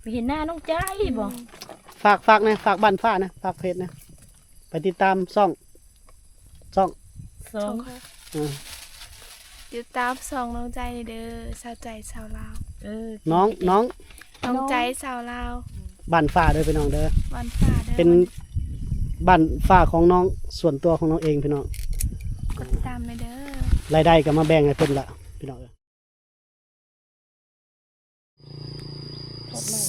ไปเห็นหน้าน้องใจบ่ฝากนะฝากบ้านฝ้านะฝากเพจนะไปติดตามช่องสองติดตามส่องน้องใจเด้อสาวใจสาวลาวน้องน้องใจสาวลาวบ้านฝ้าเด้อพี่น้องเด้อบ้านฟ้าเด้อเป็นบ้านฝ้าของน้องส่วนตัวของน้องเองพี่น้องกดติดตามเลยเด้อรายได้ก็มาแบ่งให้เพิ่นละพี่น้อง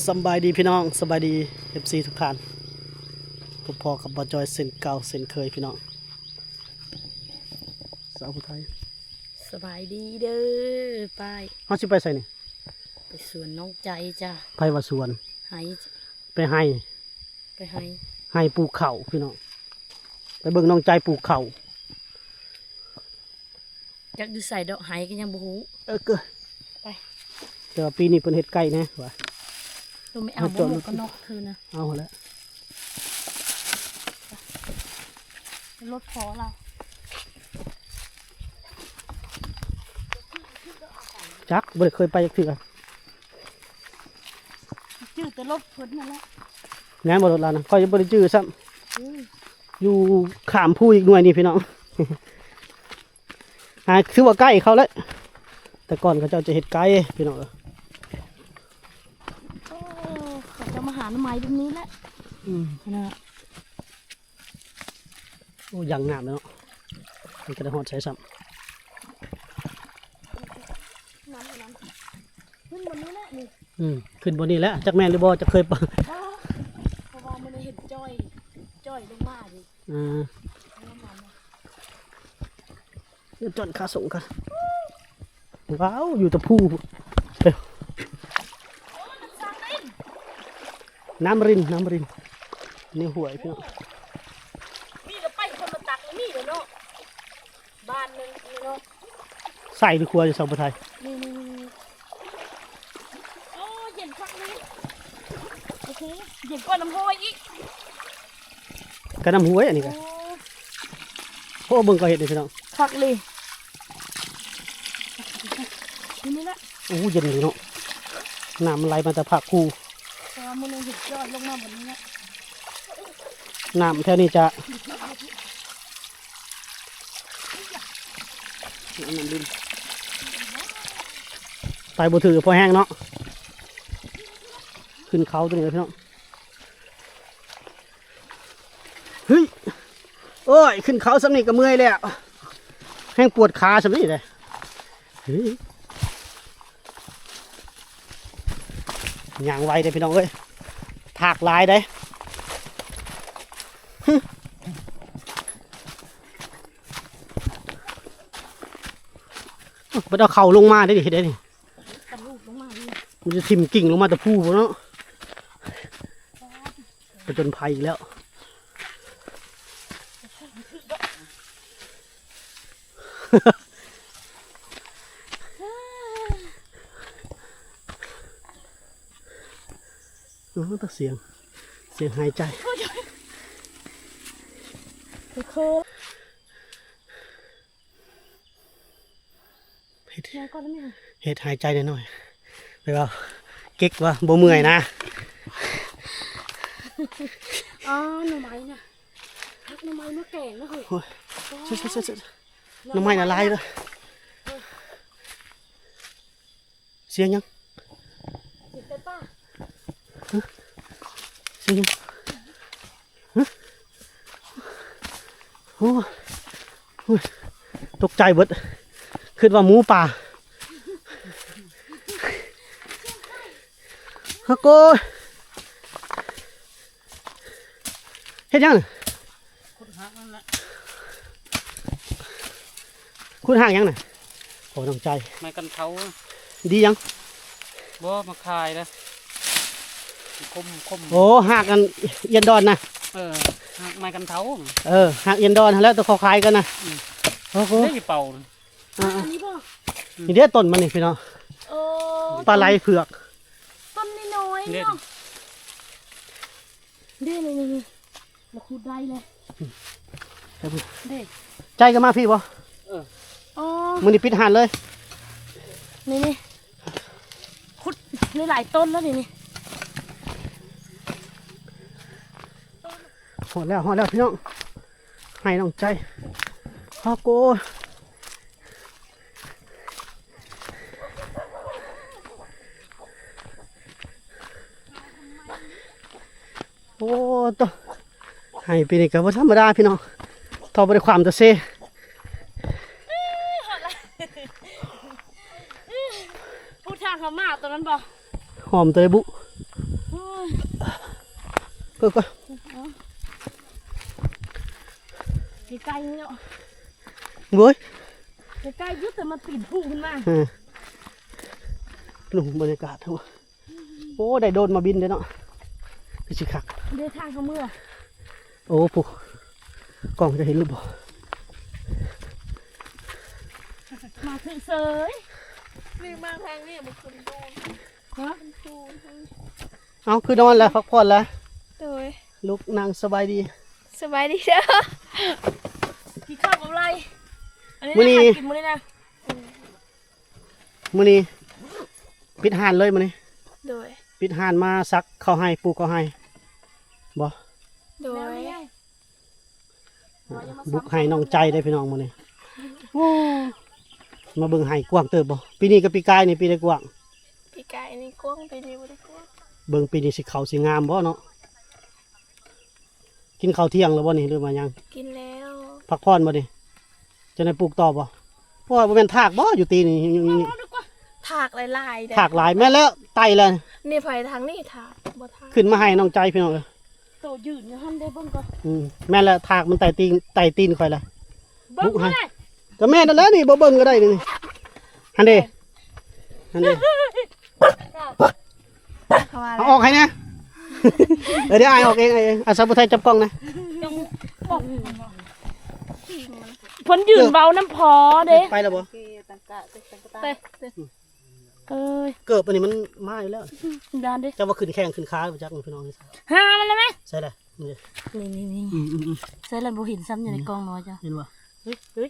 สบายดีพี่น้องสบายดี FC ทุกท่านพอกับบอจอยเส้นเก่าเส้นเคยพี่น้องสาวผู้ไทยสบายดีเด้อไปเฮาสิไปไสนี่ไปสวนน้องใจจ้ะไปว่าสวนไห้ไปให้ให้ปลูกข้าวพี่น้องไปเบิ่งน้องใจปลูกข้าวจักอยู่ใส่ดอกไห้ก็ยังบ่ฮู้เก้อไปแต่ว่าปีนี้เพิ่นเฮ็ดไก่แน่ว่าเราไม่เอาบ่หมดก็นอกคืนนะเอาแล้วรถพอเราจักบ่ได้เคยไปจักเทื่อจื้อแต่รถเพิ่นนั่นแหละแม่นบ่รถเรานะค่อยบ่ได้จื้อซ้ำอยู่ข้ามผู้อีกหน่วยนี่พี่น้องคือว่าใกล้เขาแล้วแต่ก่อนเขาจะเฮ็ดไก่พี่น้องเขาจะมาหาหน่อไม้ตรงนี้แหละนะโอ้ยังงามเลยเนาะมันก็ได้ฮอดใช้ซ้ำขึ้นบนนี้แหละนี่ขึ้นบนนี้แล้วจักแม่นหรือบ่จะเคยปะเพราะว่ามันเห็นจ้อยลงมาดิจนขาส่งกันว้าวอยู่ตะพูน้ำรินนี่หวยพี่น้องนี่เราไปคนมาตักนี่เดี๋ยวเนาะบ้านนึงนี่เนาะใส่หรือครัวจะสาวไทยนี่โอ้เย็นคักเลยโอเคเย็นกว่าน้ำห้อยอีกกระน้ำหวยอันนี้กันโอ้เบิ่งก็เห็นเลยพี่น้องคักเลยนี่ละโอ้เย็นเลยเนาะน้ำไหลมาแต่ผักคูพอมันเห็นยอดลงมาแบบนี้นะน้ำแถวนี้จะน้ำดินไตบัวถือพอแห้งเนาะขึ้นเขาตัวนี้เลยพี่น้องเฮ้ยโอ้ยขึ้นเขาสำนีก็เมื่อยแล้วแห้งปวดขาสำนีเลยเฮ้ยย่างไวเลยพี่น้องเอ้ยถากลายได้มันเอาเข่าลงมาได้ดิได้ดิมันจะทิ่มกิ่งลงมาแต่พูเนาะไปจนภัยอีกแล้วตัดเสียงหายใจเห็ดหายใจหน่อยไปว่าเก๊กว่าบ่เมื่อยนะอ๋อหน่อไม้น่ะหน่อไม้เมื่อแก่นะเฮ้ยหน่อไม้ละลายเลยเสียงยังเสียงยังโอ้ตกใจเบิดคิดว่าหมูป่าฮักโก้เฮ็ดยังคุณห่างยังน่ะโอ้ต้องใจไม้กันเท้าดียังบ่มาคายนะคมโอ้ห่างกันเย็นดอนนะไม้กันเท้าห่างเย็นดอนแล้วตัวเขาคล้ายกันนะโอ้โหได้เป่านี่เดี๋ยวต้นมันนี่พี่น้องปลาไหลเผือกต้นน้อยเนาะเด้เลยเราขุดได้เลยเด้ใจกันมาพี่บ่มึงนี่ปิดหันเลยนี่ขุดในหลายต้นแล้วนี่ หอดแล้วพี่น้องให้น้องใจฮอโกโอ้ตัวให้ปีนี้ก็บ่ธรรมดาพี่น้องทอบ่ได้ความตะเซ พูดทางเขามาตอนนั้นบ่ หอมเตยบุก็ ไกลๆเนาะ เว้ย ไกลๆยึดแต่มันปิดพุ่งขึ้นมา ลงบรรยากาศทั้งหมดโอ้ได้โดนมาบินเลยเนาะคือสิคัก เดินทางเขาเมื่อ โอ้ปุ๊กล้องจะเห็นหรือเปล่า มาถึงเสย นี่มาทางนี้มันคุณดู ฮะ เอาคือนอนแล้วพักผ่อนแล้ว โดย ลูกนางสบายดี สบายดีเด้อ กินข้าวกับอะไรอันนี้ มื้อนี้ นะกินมื้อนี้นะ มื้อนี้ปิดห้านเลยมื้อนี้ โดย ปิดห้านมาซักข้าวให้ปลูกข้าวให้บ่ โด แล้ว ย นี่ไง บุกให้น้องใจได้พี่น้องมื้อนี้โอ้มาเบิ่งให้กว้างเติบบ่ปีนี้กับปีกายนี่ปีได้กว้าง พี่ไก่นี่กว้างไปนี่บ่ได้กว้าง เบิ่งปีนี้สิเขาสิงามบ่เนาะกินข้าวเที่ยงแล้วบ่นี่หรือมายัง กินแล้ว พักผ่อนบ่นี่จะได้ปลูกต่อบ่เพราะว่าบ่แม่นถากบ่อยู่ตีนี่ ถากหลายๆเด้อ ถากหลายแม่นแล้วไตแล้ว นี่ไผทางนี้ถากบ่ถาก ขึ้นมาให้น้องใจพี่น้องเอ้ย โตยืนอยู่หั่นได้เบิ่งก่อน แม่นแล้วถากมันไตตีนข่อยละ เบิ่งให้ ก็แม่นั่นแหละนี่บ่เบิ่งก็ได้นี่หันเด้ เขาว่า เอาออกให้นะ เดี๋ยวอายออกเองอาสาบุไทยจับกล้องนะ เพิ่นยืนเบาน้ำพอเด้ ไปแล้วบ่ เต้เอ้ย เกิบอันนี้มันมาอยู่แล้ว ดานเด้ จะว่าขึ้นแข้งขึ้นขาบ่จักพี่น้องนี่ หามันเลยไหม ใช่แหละนี่ นี่ใส่แล้วบ่เห็นซ้ำอยู่ในกล่องน้อยจ้ะ เห็นบ่ เฮ้ย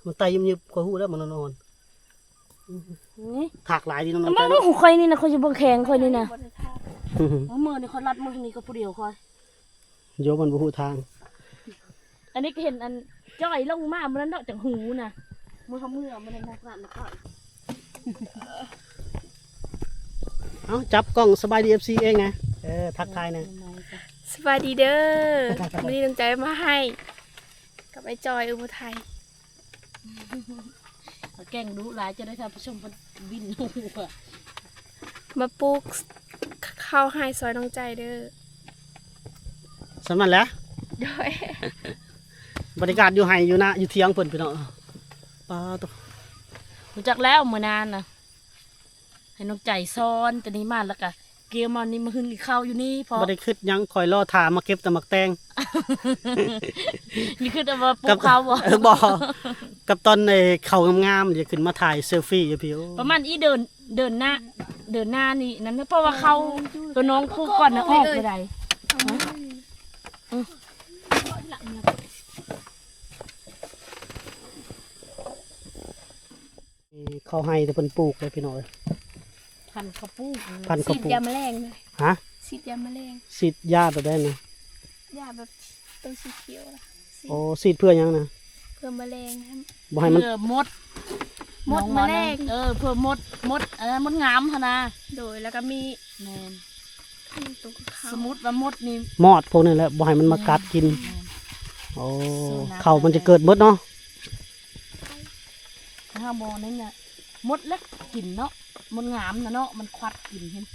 มันไตยิบๆกว่าหูแล้วมันนอน นี่ ถากหลายดีน้อง มัน ใจ บ่ของข่อยนี่นะข่อยจะบ่แข็งข่อยนี่นะ บ่ได้ถาก มือนี่ข่อยรัดมือนี่ก็ผู้เดียวข่อย โยมันบ่ฮู้ทาง อันนี้ก็เห็นอันจ้อยลงมามันนั้นดอกจากหูน่ะมือเขามือมันนักนั่นนะก็ เอ้าจับกล้องสบายดี FC เองไงทักทายนะ สบายดีเด้อมื้อนี้น้ำใจมาให้ กับไอ้จอยอุทัยไทย แกล้งดุหลายจะได้ท่านผู้ชมบินหัว มาปลูกข้าวให้ซอยน้องใจเด้อ สำนั้นแหละ โดย บรรยากาศอยู่ไห้อยู่นะอยู่เที่ยงเพิ่นพี่น้องปลาตัว รู้จักแล้วมื้อนานน่ะให้น้องใจซ้อนแต่นี้มาแล้วก็เกี่ยวมานี่มาหึงอีกข้าวอยู่นี่พอ บ่ได้คิดหยังคอยรอถามมาเก็บแต่หมักแตง นี่คือแต่ว่าปลูกข้าวบ่ บ่กับตอนในเขางามๆจะขึ้นมาถ่ายเซลฟี่อยู่พี่โอ้ ประมาณอีเดินหน้านี่นั่นนะเพราะว่าเขาตัวน้องปลูกก่อนนะออกไปได้ เขาให้แต่เพิ่นปลูกเลยพี่น้องเอ้ย พันข้าวปลูก พันธุ์ ฉี เขา ด ปลูก ยาแมลงเลย ฮะ ฉีดยาแมลง ฉีดยาแบบได้นะ ยาแบบตัวสีเขียวนะฉีด โอ้ฉีดเพื่อหยังนะ เพื่อแมลงให้ บ่ให้มัน เพื่อมด มดแมลง เพื่อมดอะไรมดงามค่ะนะ โดยแล้วก็มี แมน ตัวข้าว สมมุติว่ามดนี่ มอดพวกนี้แหละบ่ให้มันมากัดกิน แม่น โอ้ สู้นะ เขามันจะเกิดหมดเนาะ ข้าวโมนั่นเนี่ยมดเล็กกินเนาะมดงามนะเนาะมันควัดกินเห็น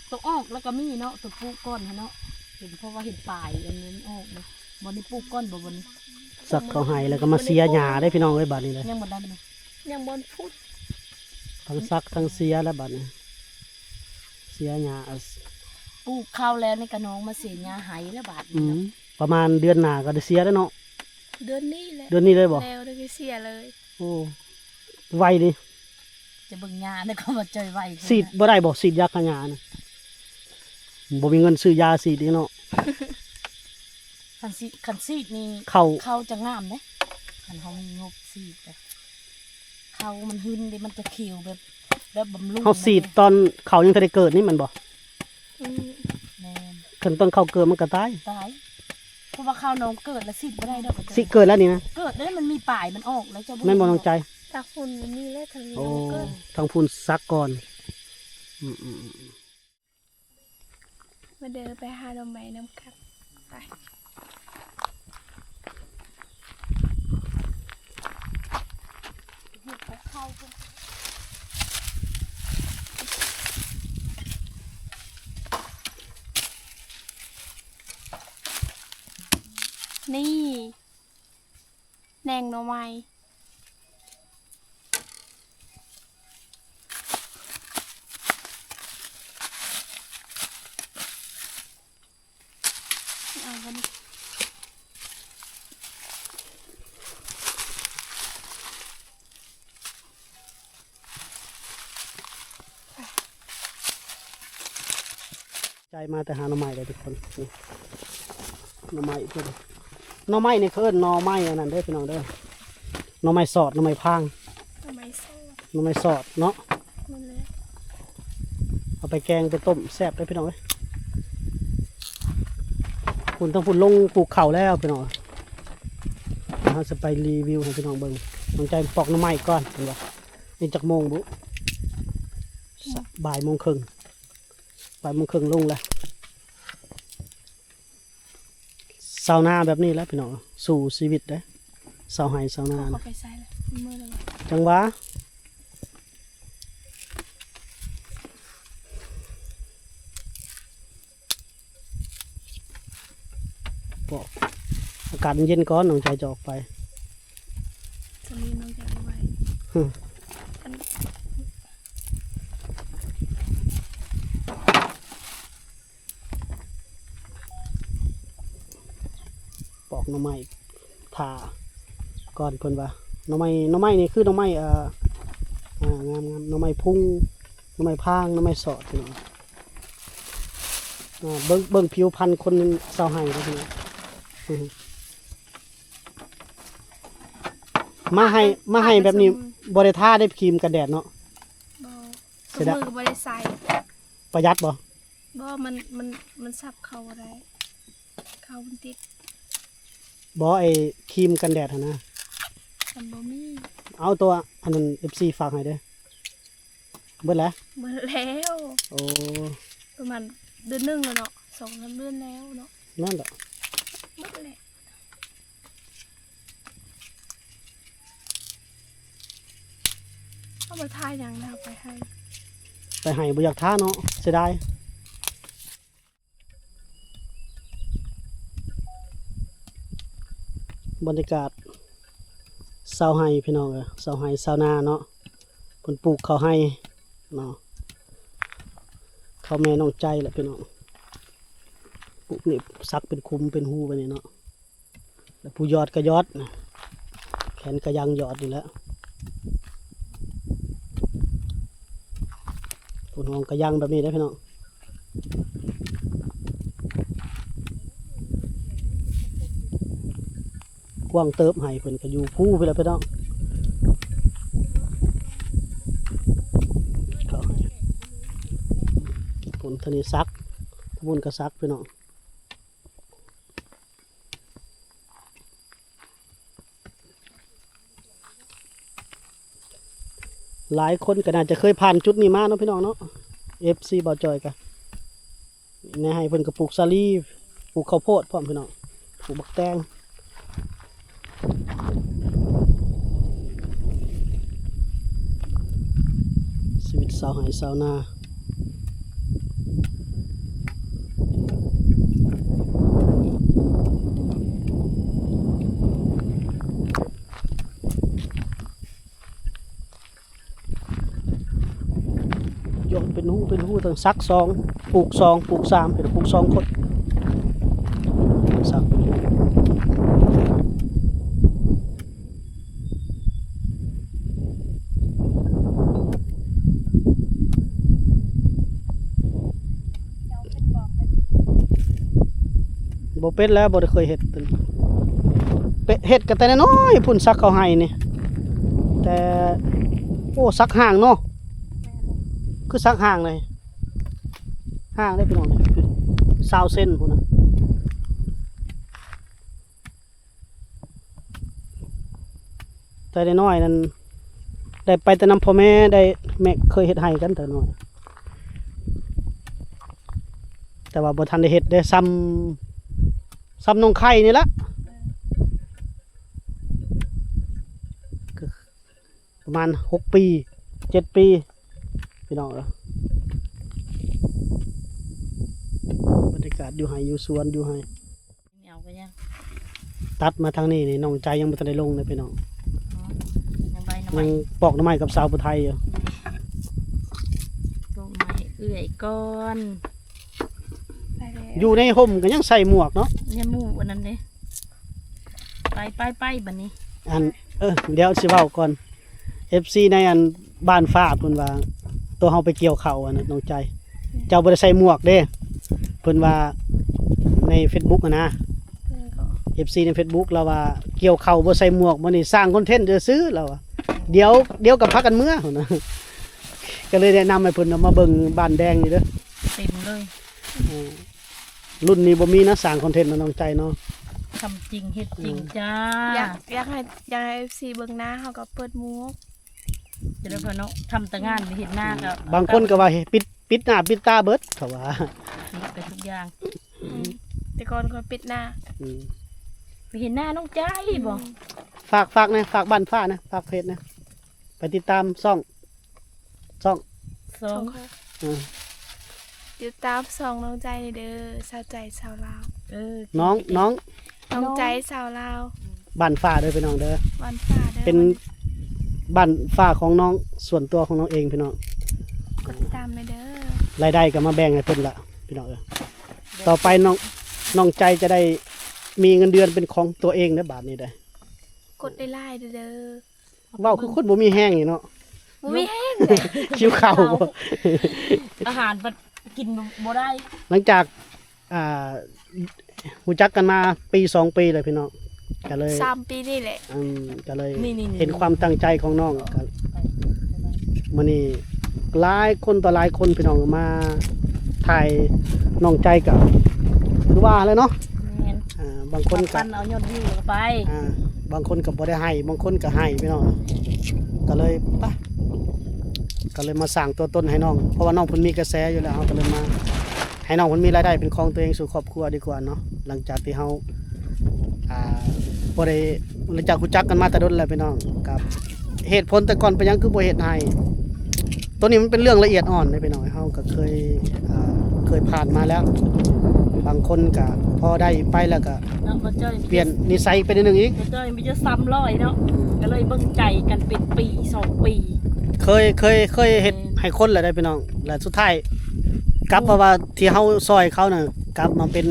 ตัวออกแล้วก็มีเนาะตัวปลูกก้อนเนาะเห็นเพราะว่าเห็นปลายอันนี้ออกเลยบนนี้ปลูกก้อนบ่บนนี้ สักเขาให้แล้วก็มาเสียหญ้าได้พี่น้องเอ้ยบัดนี้เลย ยังบ่ได้เลย ยังบนพูด ทั้งซักทั้งเสียแล้วบัดนี้เสียหญ้า ปลูกข้าวแล้วในกระน้องมาเสียยาไหแล้วบาท ประมาณเดือนหน้าก็ได้เสียแล้วเนาะ เดือนนี้แหละ เดือนนี้เลยบ่ แล้วได้เสียเลย โอ้ไวดิ จะเบิ่งยาแล้วก็มาเจอไว้ ฉีดบ่ได้บ่ฉีดยาฆ่าหญ้านะบ่มีเงินซื้อยาฉีดนี่เนาะ คันซีดนี่ เข้า ข้าวจะงามนะคันเขามีงบซีดแต่ข้าวมันหึนดิมันจะเขียวแบบบำรุง เฮาฉีดตอนเขายังทันได้เกิดนี่มันบ่ อืม แม่น คันตอนเขาเกิดมันก็ตาย ตาย ราะว่าข้าวน้องเกิดแล้วสิบ่ได้ดอก สิเกิดแล้วนี่นะ เกิดแล้วมันมีปลายมันออกแล้วจะ แม่นบ่น้องใจ ตาฝุ่นมันนี่แล้วทางนี้ โอ้ เกิด ทางพูนซักก่อนอืม มาเดินไปหาดอกไม้น้ำคักไปนี่แหนงหน่อไม้เอากันดิ ใจมาแต่หาหน่อไม้เลยทุกคนนี่หน่อไม้เพิ่นหน่อไม้นี่เขาเอิ้นหน่อไม้อันนั้นเด้อพี่น้องเด้อหน่อไม้สอดหน่อไม้พาง หน่อไม้โซ่ หน่อไม้สอดเนาะ มันเลย เอาไปแกงไปต้มแซ่บได้อพี่น้องเอ้ยคุณต้องพูดลงปลูกข้าวแล้วพี่น้องเราจะไปรีวิวให้พี่น้องเบิ่งน้องใจปอกหน่อไม้ก่อนเห็นบ่นี่จักโมงบุบ่ายโมงครึ่งลงแล้วเสาหน้าแบบนี้แล้วพี่น้องสู่ชีวิตเด้อเสาไห้เสาหน้า เขา นะ ไปใส่เลยมือเลย จังหวะบอกอากาศมันเย็นก่อนน้องใจจะออกไป จะมีน้องจะเอาไว้ ปอกหน่อไม้ผ่าก่อนเพิ่นว่าหน่อไม้นี่คือหน่อไม้งามหน่อไม้พุ่งหน่อไม้พางหน่อไม้สอดพี่น้องเบิ่งผิวพรรณคนเศร้าให้แล้วพี่น้องมาให้แบบนี้บ่ได้ท่าได้ครีมกันแดดเนาะ บ่ เสร็จแล้ว มือก็บ่ได้ใส่ ประหยัดบ่ บ่มันสับเข้าบ่ได้เข้ามันติด บ่ไอ้ครีมกันแดดหั่นนะ มันบ่มี เอาตัวอันนั้น FC ฝากให้เด้อเบิดแล้ว หมดแล้ว โอ้ ประมาณเดือนหนึงแล้วเนาะ2-3เดือนแล้วเนาะ นั่นแหละ หมดแล้วเอามาทายอย่างแล้วไปให้ ไปให้บ่อยากท่าเนาะเสียดายบรรยากาศเสาไห้พี่น้องเสาไห้เสานาเนาะเพิ่นปลูกข้าวไห้เนาะข้าวแม่น้องใจแหละพี่น้องปลูกนี่ซักเป็นคุมเป็นหูไปนี่เนาะแล้วผู้ยอดก็ยอดนะแขนก็ยังยอดนี่แหละผู้น้องก็ยังแบบนี้ได้อพี่น้องกว้างเติบให้เพิ่นก็อยู่ผู้ไปแล้วพี่น้องเขาให้ผลทะเลซักบุญกระซักพี่น้องหลายคนก็น่าจะเคยผ่านจุดนี้มาเนาะพี่น้องเนาะ FC บ่าวจอยกันในให้เพิ่นก็ปลูกสาลีปลูกข้าวโพดพร้อมพี่น้องปลูกบักแตงชีวิตสาวไห้สาวนาโยนเป็นหูตั้งซักซองปลูกซองปลูกสามเป็นปลูกซองคนซักเป็นหูบ่เป็ดแล้วบ่ได้เคยเฮ็ดเป็นเป็ดเฮ็ดก็แต่น้อยๆพุ่นซักเขาให้นี่แต่โอ้ซักห่างเนาะคือซักห่างเลยห่างได้พี่น้องเลย20 เซนพุ่นนะ แต่น้อยๆนั้นได้ไปแต่นำพ่อแม่ได้แม่เคยเฮ็ดให้กันแต่น้อยแต่ว่าบ่ทันได้เฮ็ดได้ซ้ำน้องไข่นี่ละก็ประมาณ6 ปี7 ปีพี่น้องเอ้อบรรยากาศอยู่ไห้อยู่สวนอยู่ไห้ เอาไปยัง ตัดมาทางนี้นี่น้องใจยังบ่ทันได้ลงเลยพี่น้อง ยังใบน้ำ ยั ไม้ งปอกหน้ำไม้กับสาวผู้ไทยอยู่ ลงไม้เอื่อยก่อน ไปแล้ว อยู่ในห่มก็ยังใส่หมวกเนาะ เนี่ยหมู่อันนั้นเด้ไปบัดนี้ อันเดี๋ยวสิเว้าก่อน FC ในอันบ้านฟ้าเพิ่นว่าตัวเฮาไปเกี่ยวข้าวอันนั้นน้องใจ เจ้าบ่ได้ใส่หมวกเด้เพิ่นว่าใน Facebook อะนะ FC ใน Facebook เราว่าเกี่ยวข้าวบ่ใส่หมวกบ่นี่สร้างคอนเทนต์ซื่อๆเราว่าเดี๋ยวกับพักกันเมื่อพุ่นนะ ก็เลยแนะนำให้เพิ่นเอามาเบิ่งบ้านแดงนี่เด้อ เต็มเลย รุ่นนี้บ่มีนะสร้างคอนเทนต์นะน้องใจเนาะ ทำจริงเฮ็ดจริงจ้า อยากให้FC เบิ่งหน้าเฮาก็เปิดหมวก จะได้พอเนาะทำแต่งานไปเห็นหน้าก็ บางคนก็ว่าให้ปิดหน้าปิดตาเบิดเขาว่า ปิดไปทุกอย่าง แต่ก่อนก็ปิดหน้า อืม ไปเห็นหน้าน้องใจบ่ ฝากนะฝากบ้านฟ้านะฝากเพจนะไปติดตามช่อง สอ ช่อง งค่ะ อืม ติดตามส่องน้องใจนี่เด้อสาวใจสาวลาว น้อง น้องใจสาวลาว บ้านฟ้าเด้อพี่น้องเด้อ วันฟ้าเด้อ เป็นบ้านฟ้าของน้องส่วนตัวของน้องเองพี่น้อง กดติดตามเลยเด้อ รายได้ก็มาแบ่งให้เพิ่นละพี่น้องต่อไปน้องใจจะได้มีเงินเดือนเป็นของตัวเองนะบาทนี้ได้ กดได้ไล่เด้อ เว้าคือคนบ่มีแห้งนี่เนาะ บ่มีแห้ง คิวข้าวบ่ อาหารมันกินบ่ได้ หลังจากรู้จักกันมาปี2 ปีเลยพี่น้องก็เลย 3 ปีนี่แหละ ก็เลย นี่ๆๆ เห็นความตั้งใจของน้องก็มื้อนี้หลายคนต่อหลายคนพี่น้องมาถ่ายน้องใจกับคือว่าเลยเนาะ แม่น บางคนก็ ปั้นเอายอดวิวเข้าไป บางคนก็บ่ได้ให้บางคนก็ให้พี่น้องก็เลยปะก็เลยมาสร้างตัวตนให้น้องเพราะว่าน้องเพิ่นมีกระแสอยู่แล้วเฮาก็เลยมาให้น้องเพิ่นมีรายได้เป็นของตัวเองสู่ครอบครัวดีกว่าเนาะหลังจากที่เฮาบ่ได้หลังจากรู้จักกันมาแต่ดนแล้วพี่น้องกับเหตุผลแต่ก่อนเป็นหยังคือบ่เฮ็ดให้ตัวนี้มันเป็นเรื่องละเอียดอ่อนเลยพี่น้องเฮาก็เคยผ่านมาแล้ว บางคนก็พอได้ไปแล้วก็ เนาะบ่จ้อย เปลี่ยนนิสัยไปนิดนึงอีก บ่จ้อยมีจะ300เนาะก็เลยเบิ่งใจกันเป็นปี2 ปี เคยเฮ็ดให้คนแหละได้พี่น้องและสุดท้ายกลับมาว่าที่เฮาซอยเขาน่ะกลับมาเป็น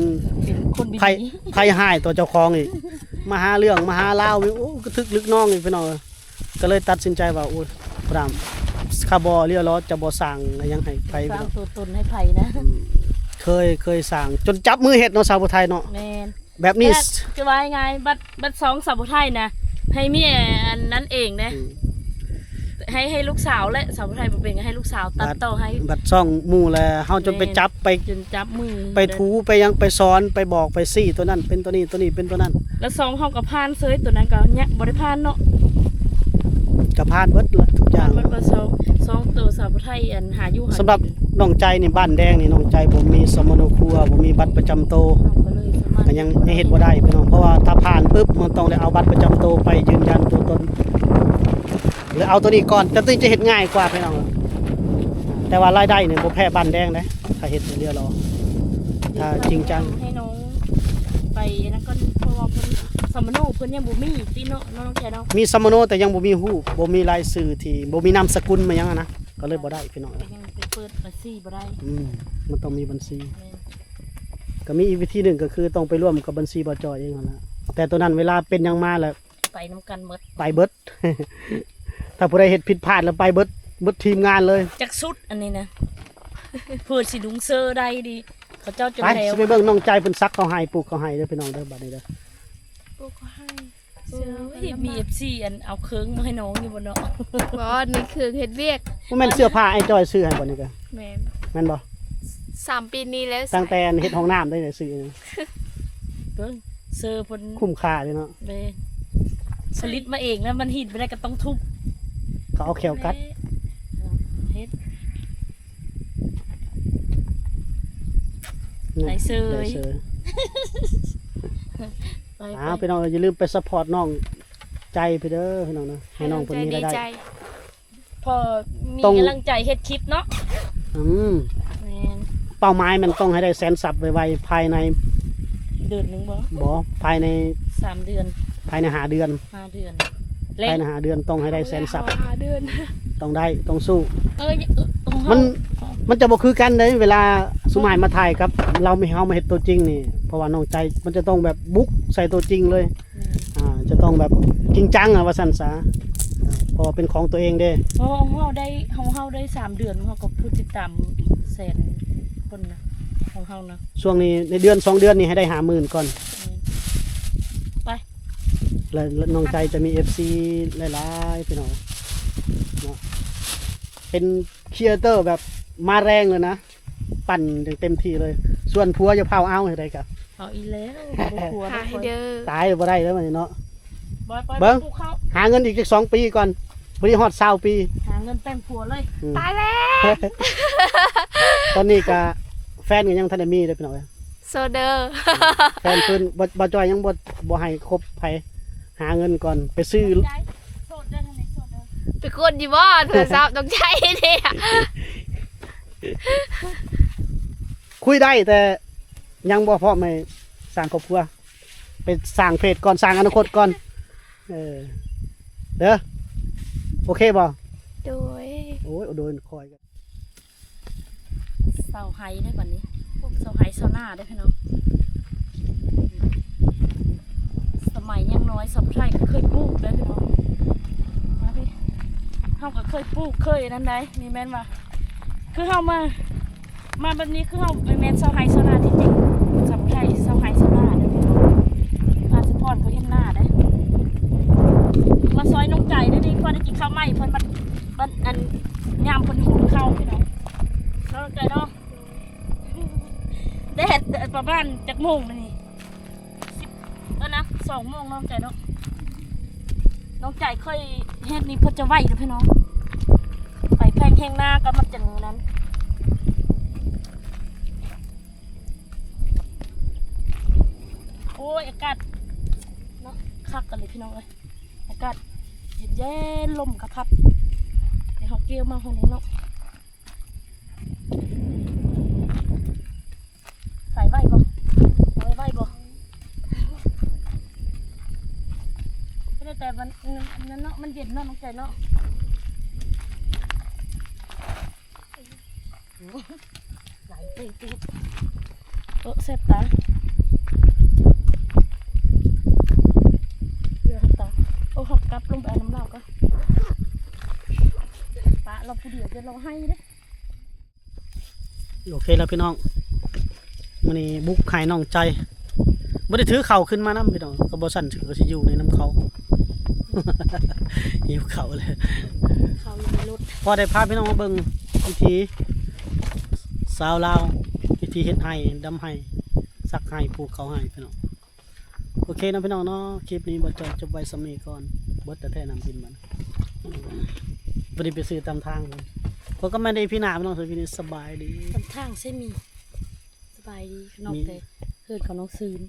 คนดี ภัยหายต่อเจ้าของอีกมาหาเรื่องมาหาเล่าวอีกโอ้กระทึกลึกน้องอีกพี่น้องก็เลยตัดสินใจว่าโอ้ยพรามคาร์บอเรียล้อจะบ่สร้างอะไรยังให้ไผ ส พี่ ร้าง น้อง ตัวตนให้ไผนะ เคยสร้างจนจับมือเฮ็ดเนาะสาวผู้ไทยเนาะ แม่น แบบนี้ แต่จะว่ายังไงบัด2สาวไทยนะให้เมียอันนั้นเองนะให้ลูกสาวและสาวไทยบ่เป็นก็ให้ลูกสาวตัดต่อให้ บัดซ่องหมู่แล้วเฮาจนไปจับไป จนจับมือ ไปถูไปยังไปสอนไปบอกไปซี่ตัวนั้นเป็นตัวนี้ตัวนี้เป็นตัวนั้น แล้ว2เฮาก็ผ่านเซยตัวนั้นก็เนี่ยบ่ได้ผ่านเนาะ ก็ผ่านเบิดละทุกอย่าง มันบ่สองตัวสาวไทยอันหาอยู่หา สำหรับน้องใจนี่บ้านแดงนี่น้องใจบ่มีสมโนครัวบ่มีบัตรประจำตัว ก็เลยสามารถ ก็ยังเฮ็ดบ่ได้พี่น้องเพราะว่าถ้าผ่านปุ๊บมันต้องได้เอาบัตรประจำตัวไปยืนยันตัวตนหรือเอาตัวนี้ก่อนแต่ตัวนี้จะเฮ็ดง่ายกว่าพี่น้องแต่ว่ารายได้นี่บ่แพ้บ้านแดงนะถ้าเฮ็ดเรียรอถ้าจริงจัง ให้น้องไปนั่นก็เพราะว่าเพิ่นสมโนเพิ่นยังบ่มีติเนาะน้องแกเนาะ มีสมโนแต่ยังบ่มีรูปบ่มีรายชื่อที่บ่มีนามสกุลมาหยังอะนะก็เลยบ่ได้พี่น้อง ก็ยังไปเปิดบัญชีบ่ได้ มันต้องมีบัญชี แม่น ก็มีอีกวิธีหนึ่งก็คือต้องไปร่วมกับบัญชีบจเองนั่นแหละแต่ตัวนั้นเวลาเป็นหยังมาแล้ว ไปนํกันหมด ไปเบิด ถ้าผู้ใดเฮ็ดผิดพลาดแล้วไปเบิดทีมงานเลย จักสุดอันนี้นะ เพื่อสิดุงเซอร์ได้ดีเขาเจ้าจน ไป แล้ว สิไปเบิ่งน้องใจเพิ่นซักเขาให้ปลูกเขาให้เด้อพี่น้องเด้อบัดนี้เด้อ ลูกก็ให้ เอ เสื้อ อ เพิ่น เฮ้ย ละ มี มา FC อันเอาเครื่องมาให้น้องอยู่บ่เนาะ บ่นี่คือเฮ็ดเวียก บ่แม่นเสื้อผ้าไอ้จอยซื้อให้บ่นี่ก็ แม่น แม่นบ่ 3 ปีนี้แล้ว ตั้งแต่เฮ็ดห้องน้ำได้ได้ซื้อ เบิ่งเซอร์เพิ่น คุ้มค่าเลยเนาะ เด้ ผลิตมาเองแล้วมันหินไม่ได้ก็ต้องทุบ เขาเอาแขวกัด เฮ็ด ได้เสย ได้เสย ไป พี่น้องอย่าลืมไปซัพพอร์ตน้องใจไปเด้อพี่น้องนะให้น้องเพิ่นมี ดี รายได้ ใจ พอมี ต้อง กำลังใจเฮ็ดคลิปเนาะ อืม แม่น เป้าหมายมันต้องให้ได้100,000 ซับไวๆภายใน เดือนหนึงบ่ บ่ภายใน 3 เดือน ภายใน5 เดือน 5 เดือน ภายใน5 เดือนต้องให้ได้100,000 ซับ หาเดือน ต้องได้ต้องสู้ ต้อง มันจะบ่คือกันเลยเวลาสุมายมาถ่ายครับ เราไม่เฮามาเฮ็ดตัวจริงนี่เพราะว่าน้องใจมันจะต้องแบบบุกใส่ตัวจริงเลยจะต้องแบบจริงจังว่าซั่นซะเพราะว่าเป็นของตัวเองเด้ เฮาได้3 เดือนเฮาก็ผู้ติดตามแสนคนนะของเฮานะ ช่วงนี้ในเดือน2 เดือนนี่ให้ได้50,000ก่อน ไป แล้วน้องใจจะมี FC หลายๆพี่น้องเนาะเป็นครีเอเตอร์แบบมาแรงเลยนะ ปั่นอย่างเต็มที่เลย ส่วนผัวจะเผาเอาให้ได้ครับ เอาอีแล้วบ่กลัว หาให้เด้อ ตายบ่ได้แล้วมันเนาะ บ่ไป เบิ่ง ปลูกข้าว หาเงินอีกจัก2 ปีก่อนบ่ได้ฮอด20 ปี หาเงินแต่งผัวเลย อืม ตายแล้ว ตอนนี้ก็แฟนก็ยังทันได้มีเลยพี่น้อง โซเดอร์ แฟนเพิ่นบ่จอยยังบ่ให้คบไผหาเงินก่อนไปซื้อ ใจโสดได้ทางไหนโสดเด้อ ไปกดอยู่บ่โทรศัพท์ต้องใช้เนี่ย คุยได้แต่ยังบ่พร้อมให้สร้างครอบครัวไปสร้างเพจก่อนสร้างอนาคตก่อนเด้อโอเคบ่ โดย โอ้ยโดนคอยกัน เสาไฮได้กว่านี้พวกเสาไฮเสาหน้าได้พี่น้องสมัยยังน้อยสับไพร่ก็เคยปลูกได้พี่น้องมาพี่เฮาก็เคยปลูกเคยนั่นได้นี่แม่นว่าคือเฮามาแบบนี้คือเฮาไปแม่นเสาไฮเสาหน้าที่จริงสับไพร่เสาไฮเสาหน้าเด้อพี่น้องอาสิพรก็เห็นหน้าได้มาซอยน้องไก่ได้ดีกว่าได้กินข้าวไหม้เพิ่นบัดอันยามเพิ่นหุงข้าวพี่น้องแล้วไก่เนาะแดดประมาณจักโมงนี่10นะ2 โมงน้องไก่เนาะน้องไก่เคยเฮ็ดนี่เพิ่นจะไหวเด้อพี่น้องไปแพงแห้งหน้าก็มันจังนั้นโอ้ยอากาศเนาะคักกันเลยพี่น้องเอ้ยอากาศเย็นๆลมกระพัดเดี๋ยวเฮาเกี่ยวมาคนนี้เนาะใส่ไหวบ่ไหวบ่ไม่ได้แต่มันเนาะมันเย็นเนาะน้องใจเนาะไหลตีแซ่บตาเรือหักตาโอ้หักกลับลงไปน้ำเหล้าก็ปะเราผู้เดียวจะเราให้เด้ โอเคแล้วพี่น้องมื้อนี้บุกไข่น้องใจบ่ได้ถือเข่าขึ้นมานำพี่น้องก็บ่สั่นถือก็สิอยู่ในน้ำเขา หิวเข่าเลย เขาอยู่ในรถ พอได้พาพี่น้องมาเบิ่งวิธีสาวลาววิธีเฮ็ดไห้ดำไห้ซักไห้ปลูกเขาไห้พี่น้องโอเคนะพี่น้องเนาะคลิปนี้บ่จบไว้สำนี้ก่อนเบิดแต่แท้น้ำกินมันบ่ได้ไปซื้อตามทางมันเพราะก็ไม่ได้พี่นาพี่น้องสวยพี่นี่สบายดี ทำทางเส้นมีสบายดีนอกแต่เกิดกับน้องซืน